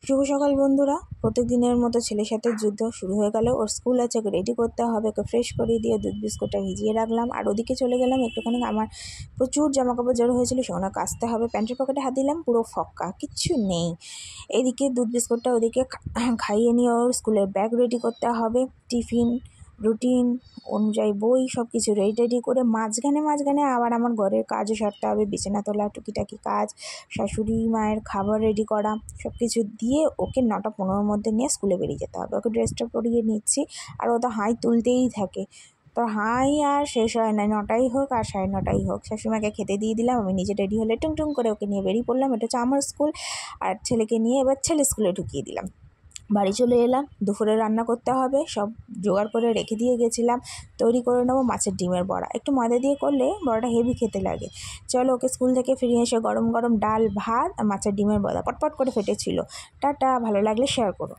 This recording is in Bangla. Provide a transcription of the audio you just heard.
শুভ সকাল বন্ধুরা। প্রত্যেকদিনের মতো ছেলের সাথে যুদ্ধ শুরু হয়ে গেল। ওর স্কুল আছে, ওকে রেডি করতে হবে, ওকে ফ্রেশ করিয়ে দিয়ে দুধ বিস্কুটটা ভিজিয়ে রাখলাম। আর ওদিকে চলে গেলাম একটুখানি, আমার প্রচুর জামাকাপড় জড়ো হয়েছিল, সেগুলো কাচতে হবে। প্যান্টের পকেটে হাত দিলাম, পুরো ফক্কা, কিচ্ছু নেই। এদিকে দুধ বিস্কুটটা ওদিকে খাইয়ে নিয়ে ওর স্কুলের ব্যাগ রেডি করতে হবে, টিফিন রুটিন অনুযায়ী বই সব কিছু রেডি করে মাঝখানে আবার আমার ঘরের কাজও সারতে হবে, বিছানা তোলা, টুকিটাকি কাজ, শাশুড়ি মায়ের খাবার রেডি করা, সব কিছু দিয়ে ওকে 9:15 মধ্যে নিয়ে স্কুলে বেরিয়ে যেতে হবে। ওকে ড্রেসটা পরিয়ে নিচ্ছি, আর ও তো হাই তুলতেই থাকে। তো হাই আর শেষ হয় না, 9টাই হোক আর 9:30 হোক। শাশুড়িমাকে খেতে দিয়ে দিলাম, আমি নিজে রেডি হলে টুং করে ওকে নিয়ে বেরিয়ে পড়লাম। এটা হচ্ছে আমার স্কুল, আর ছেলেকে নিয়ে এবার ছেলে স্কুলে ঢুকিয়ে দিলাম। বাড়ি চলে এলাম, দুপুরে রান্না করতে হবে, সব জোগাড় করে রেখে দিয়ে গেছিলাম। তৈরি করে নেবো মাছের ডিমের বড়া, একটু ময়দা দিয়ে করলে বড়াটা হেভি খেতে লাগে। চলো, ওকে স্কুল থেকে ফিরে এসে গরম গরম ডাল ভাত আর মাছের ডিমের বড়া পটপট করে ফেটেছিল। টাটা, ভালো লাগলে শেয়ার করো।